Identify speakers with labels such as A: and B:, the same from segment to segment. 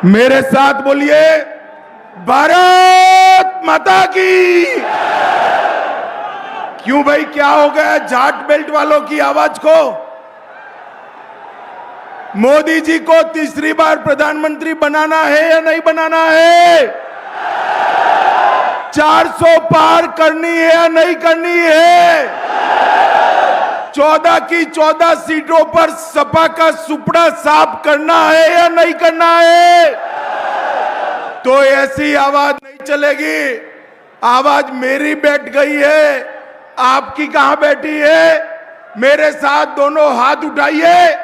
A: मेरे साथ बोलिए, भारत माता की। क्यों भाई, क्या हो गया जाट बेल्ट वालों की आवाज को? मोदी जी को तीसरी बार प्रधानमंत्री बनाना है या नहीं बनाना है? 400 पार करनी है या नहीं करनी है? 14 की 14 सीटों पर सपा का सुपड़ा साफ करना है या नहीं करना है? तो ऐसी आवाज नहीं चलेगी। आवाज मेरी बैठ गई है, आपकी कहां बैठी है? मेरे साथ दोनों हाथ उठाइए,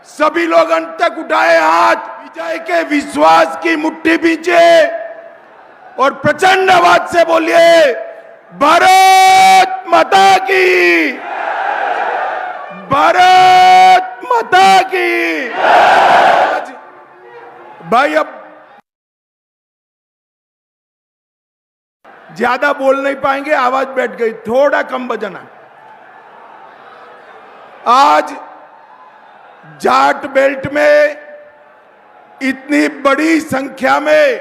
A: सभी लोग अंत तक उठाए हाथ। विजय के विश्वास की मुट्ठी पीछे और प्रचंड आवाज से बोलिए, भारत माता की, भारत माता की। भाई अब ज्यादा बोल नहीं पाएंगे, आवाज बैठ गई, थोड़ा कम बजाना। आज जाट बेल्ट में इतनी बड़ी संख्या में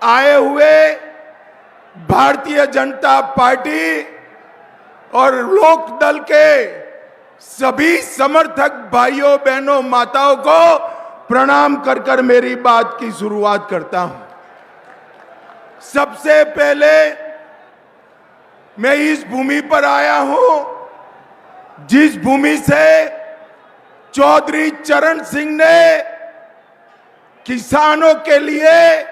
A: आए हुए भारतीय जनता पार्टी और लोकदल के सभी समर्थक भाइयों बहनों माताओं को प्रणाम कर कर मेरी बात की शुरुआत करता हूं। सबसे पहले मैं इस भूमि पर आया हूं जिस भूमि से चौधरी चरण सिंह ने किसानों के लिए,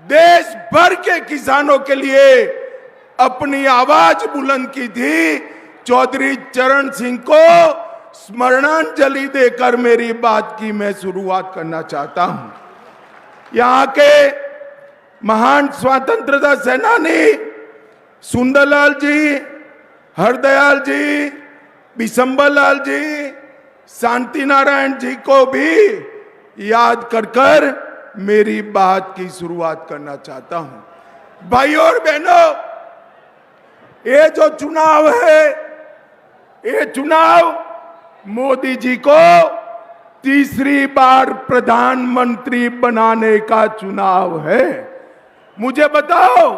A: देश भर के किसानों के लिए अपनी आवाज बुलंद की थी। चौधरी चरण सिंह को स्मरणांजलि देकर मेरी बात की मैं शुरुआत करना चाहता हूं। यहां के महान स्वतंत्रता सेनानी सुंदरलाल जी, हरदयाल जी, बिशंबर लाल जी, शांति नारायण जी को भी याद कर कर मेरी बात की शुरुआत करना चाहता हूं। भाइयों और बहनों, ये जो चुनाव है, ये चुनाव मोदी जी को तीसरी बार प्रधानमंत्री बनाने का चुनाव है। मुझे बताओ,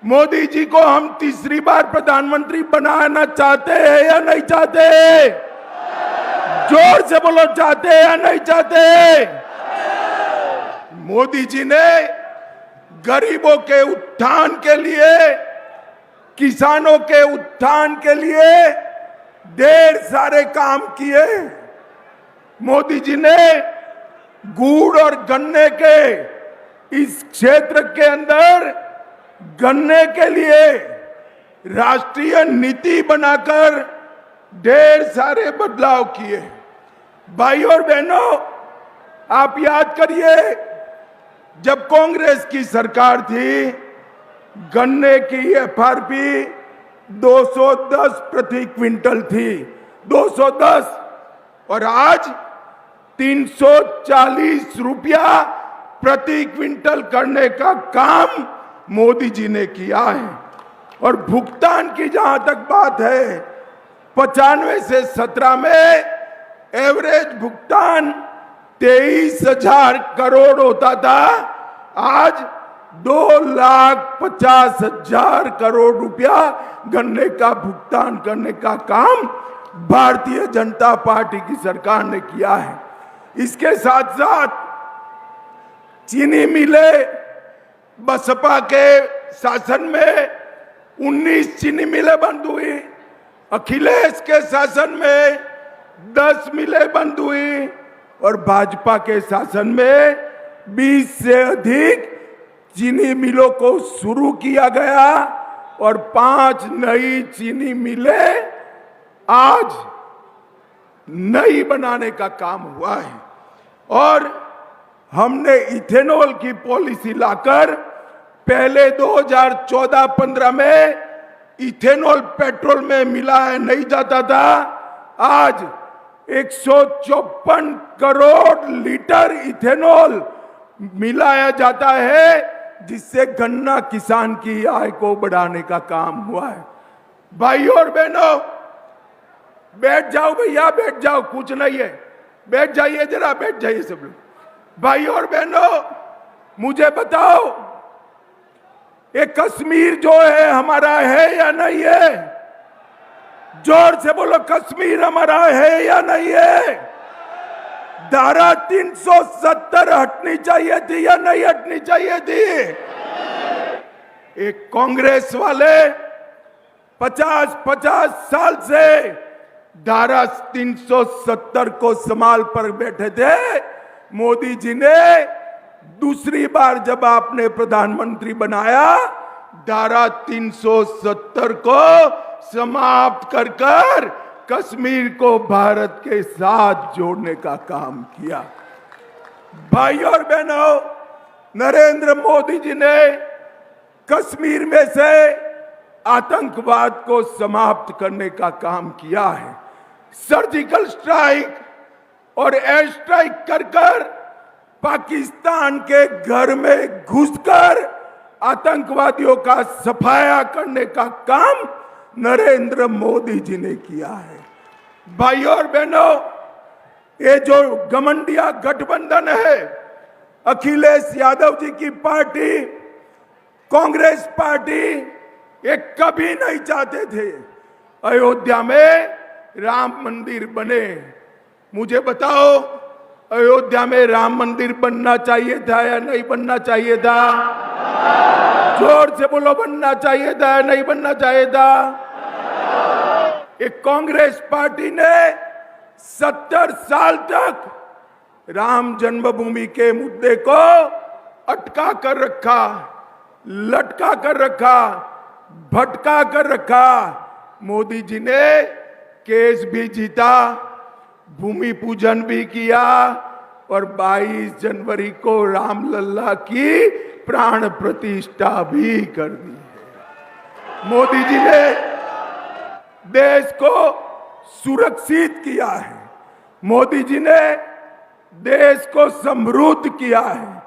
A: मोदी जी को हम तीसरी बार प्रधानमंत्री बनाना चाहते हैं या नहीं चाहते? जोर से बोलो, चाहते हैं या नहीं चाहते? मोदी जी ने गरीबों के उत्थान के लिए, किसानों के उत्थान के लिए ढेर सारे काम किए। मोदी जी ने गुड़ और गन्ने के इस क्षेत्र के अंदर गन्ने के लिए राष्ट्रीय नीति बनाकर ढेर सारे बदलाव किए। भाइयों और बहनों, आप याद करिए, जब कांग्रेस की सरकार थी, गन्ने की एफआरपी 210 प्रति क्विंटल थी, 210, और आज 340 रुपया प्रति क्विंटल करने का काम मोदी जी ने किया है। और भुगतान की जहां तक बात है, 95 से 17 में एवरेज भुगतान 23,000 करोड़ होता था, आज 2,50,000 करोड़ रुपया गन्ने का भुगतान करने का काम भारतीय जनता पार्टी की सरकार ने किया है। इसके साथ साथ चीनी मिलें, बसपा के शासन में 19 चीनी मिलें बंद हुई, अखिलेश के शासन में 10 मिलें बंद हुई, और भाजपा के शासन में 20 से अधिक चीनी मिलों को शुरू किया गया, और 5 नई चीनी मिलें आज नई बनाने का काम हुआ है। और हमने इथेनॉल की पॉलिसी लाकर, पहले 2014-15 में इथेनॉल पेट्रोल में मिलाया नहीं जाता था, आज 154 करोड़ लीटर इथेनॉल मिलाया जाता है, जिससे गन्ना किसान की आय को बढ़ाने का काम हुआ है। भाइयों और बहनों, बैठ जाओ भैया, बैठ जाओ, कुछ नहीं है, बैठ जाइए, जरा बैठ जाइए सब लोग। भाई और बहनों, मुझे बताओ, ये कश्मीर जो है हमारा है या नहीं है? जोर से बोलो, कश्मीर हमारा है या नहीं है? धारा 370 हटनी चाहिए थी या नहीं हटनी चाहिए थी? एक कांग्रेस वाले 50 साल से धारा 370 को संभाल पर बैठे थे। मोदी जी ने दूसरी बार जब आपने प्रधानमंत्री बनाया, धारा 370 को समाप्त कर कर कश्मीर को भारत के साथ जोड़ने का काम किया। भाई और बहनों, नरेंद्र मोदी जी ने कश्मीर में से आतंकवाद को समाप्त करने का काम किया है। सर्जिकल स्ट्राइक और एयर स्ट्राइक कर कर पाकिस्तान के घर में घुसकर आतंकवादियों का सफाया करने का काम नरेंद्र मोदी जी ने किया है। भाई और बहनों, ये जो घमंडिया गठबंधन है, अखिलेश यादव जी की पार्टी, कांग्रेस पार्टी, ये कभी नहीं चाहते थे अयोध्या में राम मंदिर बने। मुझे बताओ, अयोध्या में राम मंदिर बनना चाहिए था या नहीं बनना चाहिए था? जोर से बोलो, बनना चाहिए था या नहीं बनना चाहिए था? एक कांग्रेस पार्टी ने 70 साल तक राम जन्मभूमि के मुद्दे को अटका कर रखा, लटका कर रखा, भटका कर रखा। मोदी जी ने केस भी जीता, भूमि पूजन भी किया और 22 जनवरी को रामलला की प्राण प्रतिष्ठा भी कर दी है। मोदी जी ने देश को सुरक्षित किया है। मोदी जी ने देश को समृद्ध किया है।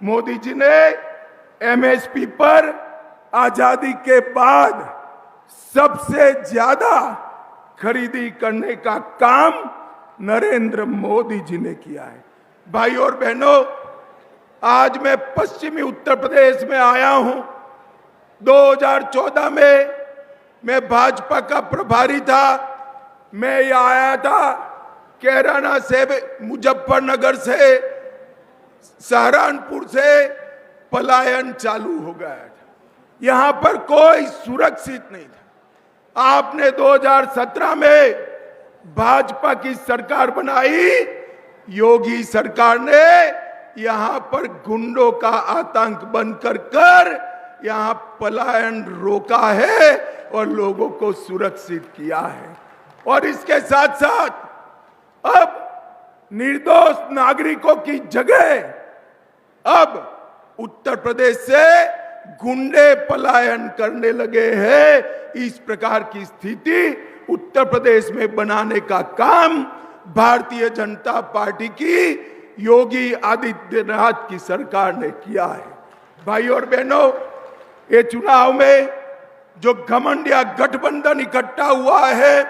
A: मोदी जी ने एमएसपी पर आजादी के बाद सबसे ज्यादा खरीदी करने का काम नरेंद्र मोदी जी ने किया है। भाई और बहनों, आज मैं पश्चिमी उत्तर प्रदेश में आया हूं। 2014 में मैं भाजपा का प्रभारी था। मैं यहाँ आया था, कैराना से, मुजफ्फरनगर से, सहारनपुर से पलायन चालू हो गया था। यहां पर कोई सुरक्षित नहीं था। आपने 2017 में भाजपा की सरकार बनाई। योगी सरकार ने यहां पर गुंडों का आतंक बंद कर यहां पलायन रोका है और लोगों को सुरक्षित किया है। और इसके साथ साथ अब निर्दोष नागरिकों की जगह अब उत्तर प्रदेश से गुंडे पलायन करने लगे हैं। इस प्रकार की स्थिति उत्तर प्रदेश में बनाने का काम भारतीय जनता पार्टी की योगी आदित्यनाथ की सरकार ने किया है। भाई और बहनों, ये चुनाव में जो घमंडिया गठबंधन इकट्ठा हुआ है,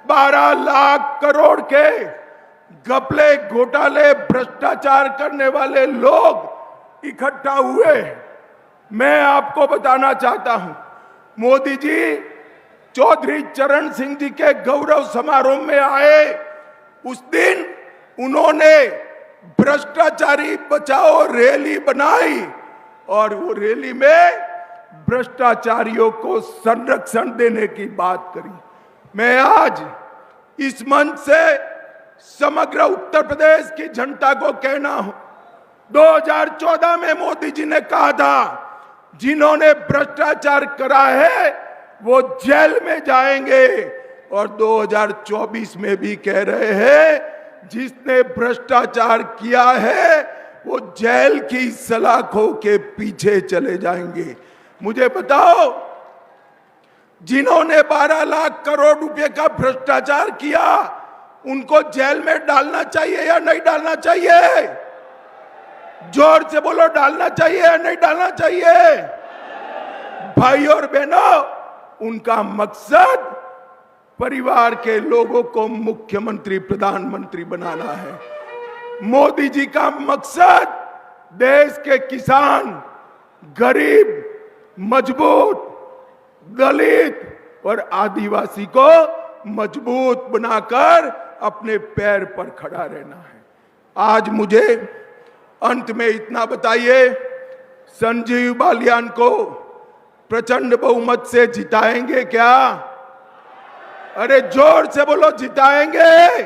A: 12 लाख करोड़ के घपले, घोटाले, भ्रष्टाचार करने वाले लोग इकट्ठा हुए। मैं आपको बताना चाहता हूं, मोदी जी चौधरी चरण सिंह जी के गौरव समारोह में आए, उस दिन उन्होंने भ्रष्टाचारी बचाओ रैली बनाई और वो रैली में भ्रष्टाचारियों को संरक्षण देने की बात करी। मैं आज इस मंच से समग्र उत्तर प्रदेश की जनता को कहना हूं, 2014 में मोदी जी ने कहा था, जिन्होंने भ्रष्टाचार करा है वो जेल में जाएंगे, और 2024 में भी कह रहे हैं, जिसने भ्रष्टाचार किया है वो जेल की सलाखों के पीछे चले जाएंगे। मुझे बताओ, जिन्होंने 12 लाख करोड़ रुपए का भ्रष्टाचार किया, उनको जेल में डालना चाहिए या नहीं डालना चाहिए? जोर से बोलो, डालना चाहिए या नहीं डालना चाहिए? भाई और बहनों, उनका मकसद परिवार के लोगों को मुख्यमंत्री, प्रधानमंत्री बनाना है। मोदी जी का मकसद देश के किसान, गरीब, मजबूत, दलित और आदिवासी को मजबूत बनाकर अपने पैर पर खड़ा रहना है। आज मुझे अंत में इतना बताइए, संजीव बालियान को प्रचंड बहुमत से जिताएंगे क्या? अरे जोर से बोलो, जिताएंगे?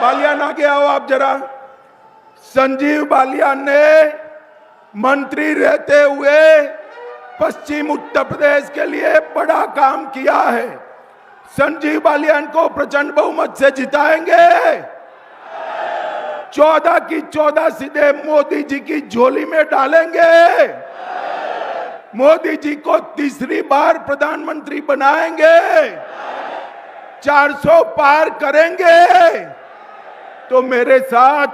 A: बालियान आगे आओ आप जरा। संजीव बालियान ने मंत्री रहते हुए पश्चिम उत्तर प्रदेश के लिए बड़ा काम किया है। संजीव बालियान को प्रचंड बहुमत से जिताएंगे। 14 की 14 सीधे मोदी जी की झोली में डालेंगे। मोदी जी को तीसरी बार प्रधानमंत्री बनाएंगे। 400 पार करेंगे। तो मेरे साथ